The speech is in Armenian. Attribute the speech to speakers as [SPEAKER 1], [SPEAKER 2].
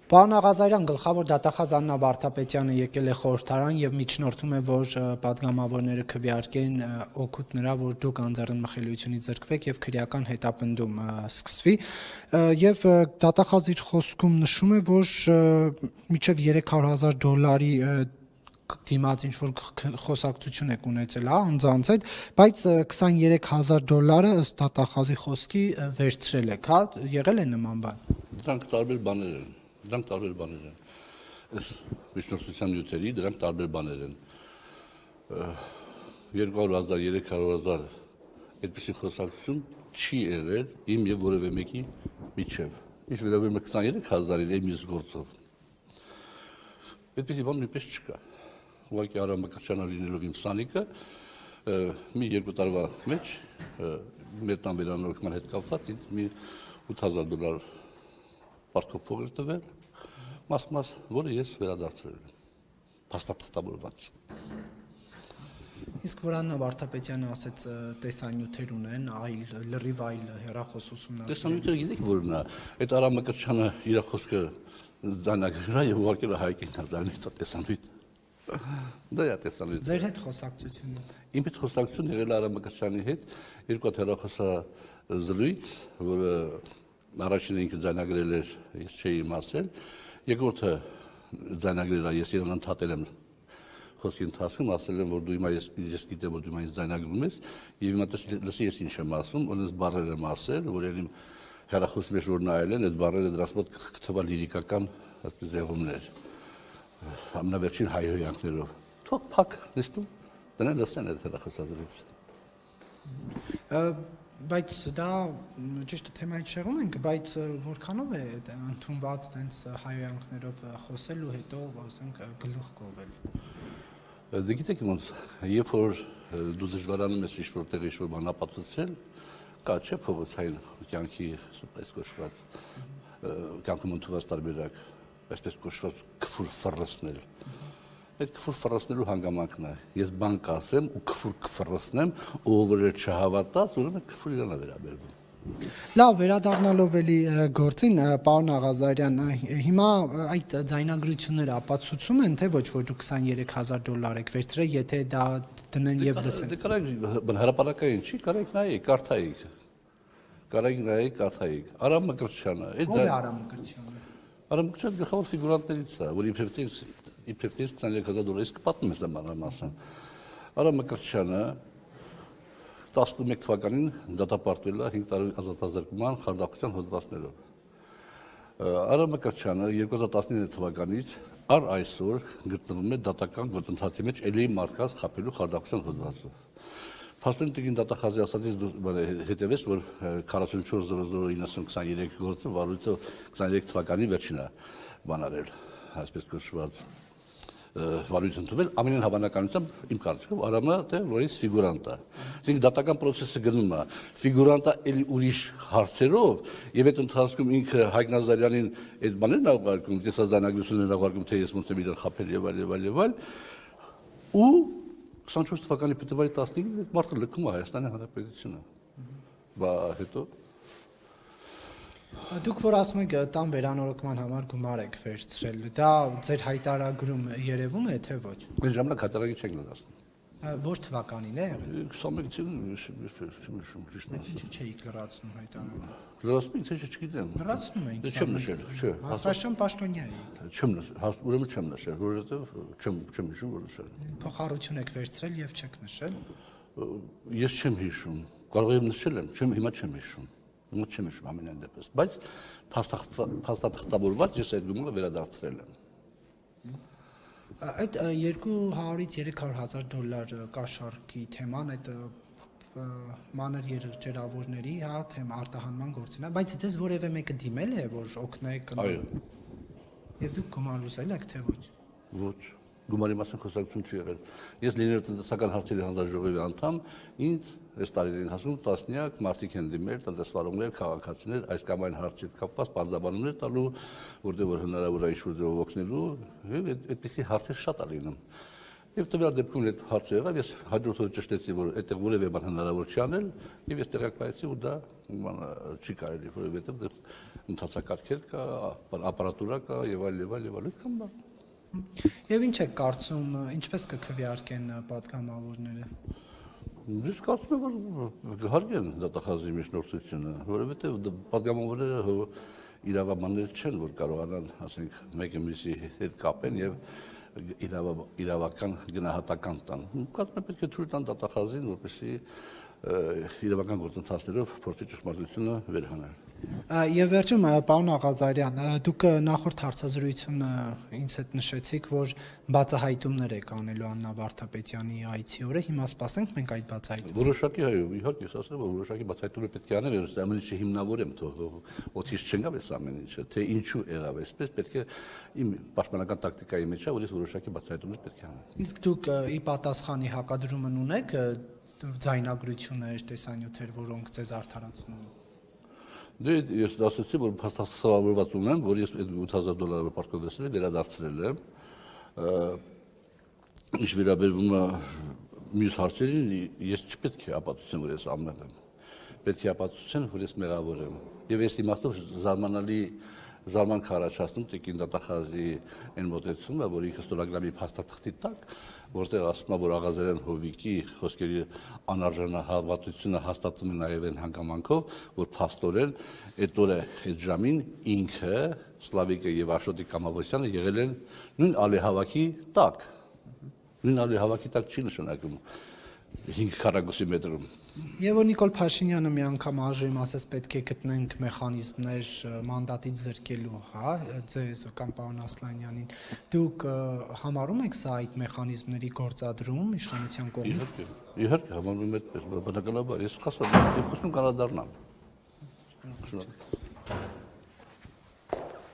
[SPEAKER 1] Պարոն Աղազարյան, գլխավոր դատախազ Աննա Վարդապետյանը եկել է խորհրդարան եւ միջնորդում է, որ պատգամավորները քվեարկեն օգուտ նրա, որ դուք անձեռն մխիլությունից զրկվեք եւ քրեական հետապնդում սկսվի։ Եվ դատախազը իր խոսքում նշում է, որ մինչեւ $300,000 դիմաց ինչ-որ խոսակցություն եք ունեցել, անձանց հետ, բայց $23,000 ըստ դատախազի խոսքի վերցրել եք, եղել է նման բան։
[SPEAKER 2] Դրանք տարբեր բաներ են։ Դրանք տարբեր բաներ են։ Այս միջնորդության նյութերի դրանք տարբեր բաներ են։ 200,000, 300,000 այդպիսի խոսակցություն չի եղել իմ եւ որևէ մեկի միջև։ Ինչ վերաբերում է 23,000-ին իմ գործով։ Այդպիսի բան նույնպես չկա։ Ուղղակի Արամ Մկրտչյանը լինելով իմ սանիկը, մի 2 տարվա մեջ մեր տան վերանորոգման հետ կապված ինձ մի $8,000 պարտքով փող էր տվել, մաս, որը ես վերադարձրել եմ, փաստաթղթավորված։
[SPEAKER 1] Իսկ որ Աննա Վարդապետյանը ասեց տեսանյութեր ունեն, լրիվ այլ հեռախոսություններ։
[SPEAKER 2] Տեսանյութերը գիտեք որն է, այդ Արամ Մկրտչյանը իր խոսքը ձայնագրել է եւ ուղարկել է Հայկին Նազարյանին տեսանյութ։ Դա է տեսանյութը։
[SPEAKER 1] Ձեր հետ խոսակցությունը։
[SPEAKER 2] Իմ հետ խոսակցություն եղել է Արամ Մկրտչյանի հետ, երկու հատ հեռախոսազրույց, որը առաջինը ինքը ձայնագրել էր, ես չէի իմացել, երկրորդը ձայնագրել է, ես իրեն ընդհատել եմ խոսքի ընթացքում, ասել եմ, որ դու հիմա ես գիտեմ, որ դու հիմա ինձ ձայնագրում ես, եւ հիմա լսի ես ինչ եմ ասում, օրինս բառեր եմ ասել, որ իմ հեռախոսի մեջ որ նայել են, այդ բառերը դրանց մոտ կթվա լիրիկական այսպես ձևումներ, ամենավերջին հայհոյանքներով։ Թող փակ նստում, դրանք լսեն այդ հեռախոսազրույցը։
[SPEAKER 1] Բայց դա ճիշտ է թեմայից շեղում ենք, բայց որքանով է ընդունված տենց հայհոյանքներով խոսելու հետո, ասենք, գլուխ կովել։
[SPEAKER 2] Դե գիտեք ոնց, երբ որ դու դժվարանում ես ինչ-որ տեղ ինչ-որ բան ապացուցել, կա չէ փողոցային կյանքի այսպես կոչված կյանքում ընդունված տարբերակ, այսպես կոչված քֆուր ֆռռացնել։ Այդ քֆուր ֆռռացնելու հանգամանքն է։ Ես բան կասեմ ու քֆուր կֆռռացնեմ, ով որ չհավատաց, ուրեմն քֆուր իրան է վերաբերվում։
[SPEAKER 1] Լավ, վերադառնալով էլի գործին, պարոն Աղազարյան, հիմա այդ ձայնագրությունները ապացուցում են, թե ոչ, որ դուք $23,000 եք վերցրել, եթե դա դնեն եւ լսեն։
[SPEAKER 2] Դե կարեք հրապարակային չի, կարեք նայեք, կարդայիք։ Կարեք նայեք, կարդայիք։ Արամ Մկրտչյանը,
[SPEAKER 1] ով է Արամ Մկրտչյանը։
[SPEAKER 2] Արամ Մկրտչյանը գլխավոր ֆիգուրանտներից է, որ իբրև $23,000 իսկ պատմում ես մանրամասն։ Արամ Մկրտչյանը 11 թվականին դատապարտվել է 5 տարի ազատազրկման խարդախության հոդվածներով։ Արամ Մկրտչյանը 2019 թվականից առ այսօր գտնվում է դատական գործընթացի մեջ էլի մարդկանց խաբելու խարդախության հոդվածով։ Փաստորեն տիկին դատախազի ասածից հետևեց, որ 44009023 գործը վարույթը 23 թվականի վերջին է բան արել, այսպես կոչված վարույթ ընդունել, ամենայն հավանականությամբ իմ կարծիքով Արամը նորից ֆիգուրանտ է։ Այսինքն դատական process-ը գնում է, ֆիգուրանտը էլի ուրիշ հարցերով, եւ այդ ընթացքում ինքը Հայկ Նազարյանին այդ բաներն է ուղարկում, տեսազանագրություններն է ուղարկում, թե ես ոնց եմ իրեն խաբել եւ այլ, ու 24 թվականի փետրվարի 15-ին այդ մարդը լքում է Հայաստանի Հանրապետությունը։ Բա հետո
[SPEAKER 1] Դուք որ ասում եք տան վերանորոգման համար գումար եք վերցրել, դա ձեր հայտարարում երևում է թե ոչ։
[SPEAKER 2] Այդ ժամանակ հայտարարի չենք լրացնում։
[SPEAKER 1] Որ թվականին է եղել։
[SPEAKER 2] 21
[SPEAKER 1] Ինչի՞ չէիք լրացնում հայտարարում։
[SPEAKER 2] Լրացնում եք, թե չգիտեմ։
[SPEAKER 1] Լրացնում էինք։
[SPEAKER 2] Չեմ նշել, չէ։
[SPEAKER 1] Հաստաշան պաշտոնյա էիք։
[SPEAKER 2] Ուրեմն չեմ նշել, որովհետև չեմ հիշում, որ նշել։
[SPEAKER 1] Փոխառություն եք վերցրել եւ չեք նշել։
[SPEAKER 2] Ես չեմ հիշում, կարող եմ նշել եմ, հիմա չեմ հիշում։ Հիմա չեմ հիշում ամենայն դեպս, բայց փաստաթղթավորված ես այդ գումարը վերադարձրել եմ։
[SPEAKER 1] Այդ 200-ից $300,000 կաշառքի թեման, այդ մանր երճերավորների, թեմա արտահանման գործին է, բայց ձեզ որևէ մեկը դիմել է, որ օգնեք։
[SPEAKER 2] Այո։
[SPEAKER 1] Եվ դուք գումար ուզել եք, թե ոչ։
[SPEAKER 2] Ոչ, գումարի մասին խոսակցություն չի եղել։ Ես լինելով տնտեսական հարցերի հանձնաժողովի անդամ, ինձ այս տարիներին հասնում տասնյակ մարդիկ են դիմել, տնտեսվարողներ, քաղաքացիներ, այս կամ այն հարցի հետ կապված բարձրաբանումներ տալու, որտեղ որ հնարավոր է ինչ-որ ձևով օգնելու, եւ այդպիսի հարցեր շատ է լինում։ Եվ տվյալ դեպքում այդ հարցը եղավ, ես հաջորդ օրը ճշտեցի, որ այդտեղ որևէ բան հնարավոր չի անել, եւ ես տեղյակ պայեցի, ու դա չի կարելի, որովհետեւ ընթացակարգեր կա, ապարատուրա կա եւ այլ այդքան բան։
[SPEAKER 1] Եվ ինչ եք կարծում, ինչպես կքվեարկեն պատգամավորները։
[SPEAKER 2] Ես կարծում եմ, որ կհարգեն դատախազի միջնորդությունը, որովհետեւ պատգամավորները իրավաբաններ չեն, որ կարողանան, ասենք, մեկը մյուսի հետ կապեն եւ իրավական գնահատական տան։ Կարծում եմ, պետք է թույլ տան դատախազին, որպեսզի իրավական գործընթացներով փորձի ճշմարտությունը վերհանել։
[SPEAKER 1] Եվ վերջում, պարոն Աղազարյան, դուք նախորդ հարցազրույցում ինձ հետ նշեցիք, որ բացահայտումներ եք անելու Աննա Վարդապետյանի այցի օրը, հիմա սպասենք մենք այդ բացահայտումները։
[SPEAKER 2] Որոշակի այո, իհարկե, ես ասեմ, որ որոշակի բացահայտումներ պետք է անել, ես ամեն ինչը հիմնավորեմ, թող օդից չընկավ այս ամեն ինչը, թե ինչու եղավ այսպես, պետք է իմ պաշտպանական տակտիկայի մեջ է, որ ես որոշակի բացահայտումներ պետք է անեմ։
[SPEAKER 1] Իսկ դուք ի պատասխանի հակադրումն ունեք ձայնագրություններ, տեսանյութեր, որոնք ձեզ արդարացնում են։
[SPEAKER 2] Դե ես ասացի, որ փաստացավորված ունեմ, որ ես այդ $8,000 պարտքովեցել վերադարձրել եմ։ Ինչ վերաբերվում է մյուս հարցերին, ես չպետք է ապացուցեմ, որ ես անմեղ եմ։ Պետք է ապացուցեմ, որ ես մեղավոր եմ։ Եվ այս իմաստով զարմանալի զարմանք առաջացնում տիկին դատախազի այն մոտեցումը, որ ինքը ստորագրամի փաստաթղթի տակ, որտեղ ասում է, որ Աղազարյան Հովիկի խոսքերի անարժանահավատությունը հաստատվում է նաև այն հանգամանքով, որ փաստորեն այդ օրը այդ ժամին ինքը Սլավիկը եւ Աշոտի Կամավոսյանը եղել են նույն ալեհավաքի տակ։ Նույն ալեհավաքի տակ չի նշանակում 5 քառակուսի մետրում։
[SPEAKER 1] Եվ որ Նիկոլ Փաշինյանը մի անգամ ԱԺ-ում ասես պետք է գտնենք մեխանիզմներ մանդատից զրկելու, հա, ձեզ կամ պարոն Ասլանյանին, դուք համարում եք սա այդ մեխանիզմների գործադրում իշխանության կողմից։
[SPEAKER 2] Իհարկե, համարում եմ այդպես, բնականաբար, ես խոսում կանադառնամ։